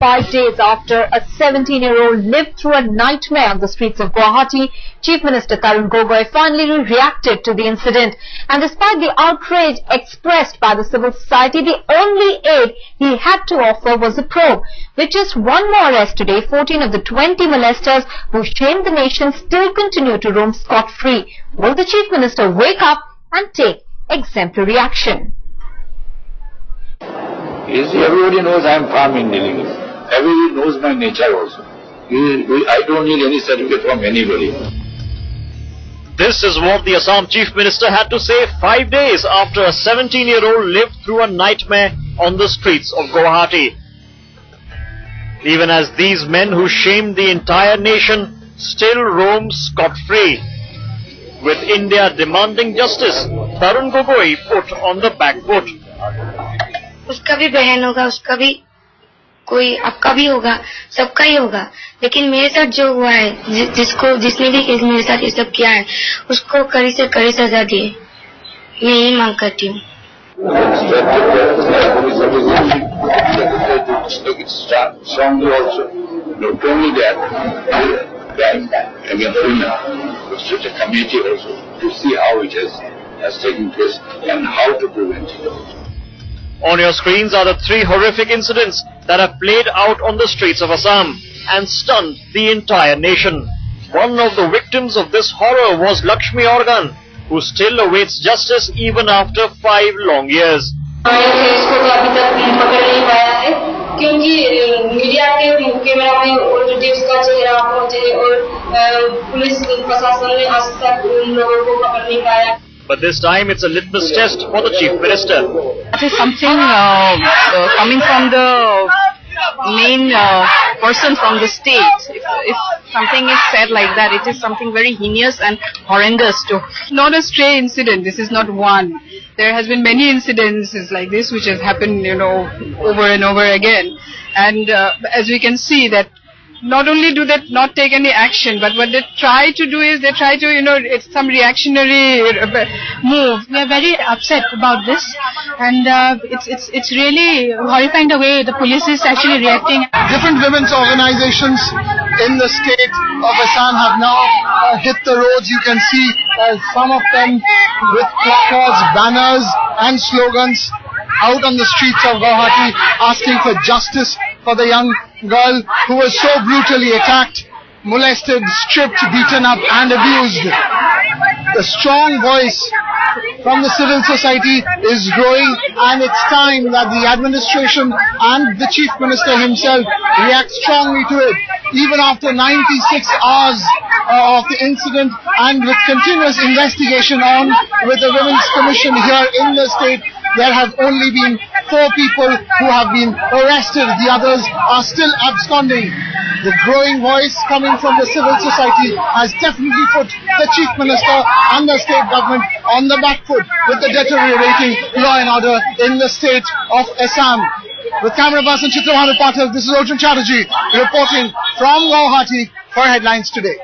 5 days after a 17-year-old lived through a nightmare on the streets of Guwahati, Chief Minister Tarun Gogoi finally reacted to the incident. And despite the outrage expressed by the civil society, the only aid he had to offer was a probe. With just one more arrest today, 14 of the 20 molesters who shamed the nation still continue to roam scot-free. Will the Chief Minister wake up and take exemplary action? Everybody knows I am farm in Delhi. Everybody knows my nature also. I don't need any certificate from anybody. This is what the Assam Chief Minister had to say 5 days after a 17-year-old lived through a nightmare on the streets of Guwahati. Even as these men who shamed the entire nation still roam scot-free. With India demanding justice, Tarun Gogoi put on the back foot. उसका भी बहन होगा, उसका भी कोई आपका भी होगा, सबका ही होगा, लेकिन मेरे साथ जो हुआ है, जिसने भी मेरे साथ ये सब किया है, उसको कड़ी से कड़ी सजा दिए, मैं यही मांग करती हूँ। Strongly also, not only that, against women, such a committee also to see how it has taken place and how to prevent it. On your screens are the 3 horrific incidents that have played out on the streets of Assam and stunned the entire nation. One of the victims of this horror was Lakshmi Organ, who still awaits justice even after 5 long years. But this time it's a litmus test for the Chief Minister. That is something coming from the main person from the state. If something is said like that, it is something very heinous and horrendous too. Not a stray incident. This is not one. There has been many incidences like this which has happened, over and over again. And as we can see that not only do they not take any action, but what they try to do is they try to, it's some reactionary move. We are very upset about this, and it's really horrifying the way the police is actually reacting. Different women's organizations in the state of Assam have now hit the roads. You can see some of them with placards, banners and slogans out on the streets of Guwahati asking for justice for the young girl who was so brutally attacked, molested, stripped, beaten up and abused. The strong voice from the civil society is growing, and it's time that the administration and the Chief Minister himself react strongly to it. Even after 96 hours of the incident and with continuous investigation on with the Women's Commission here in the state, there have only been 4 people who have been arrested. The others are still absconding. The growing voice coming from the civil society has definitely put the Chief Minister and the state government on the back foot with the deteriorating law and order in the state of Assam. With camera person Chitrabhanu Pathak, this is Arjun Chatterjee reporting from Guwahati for Headlines Today.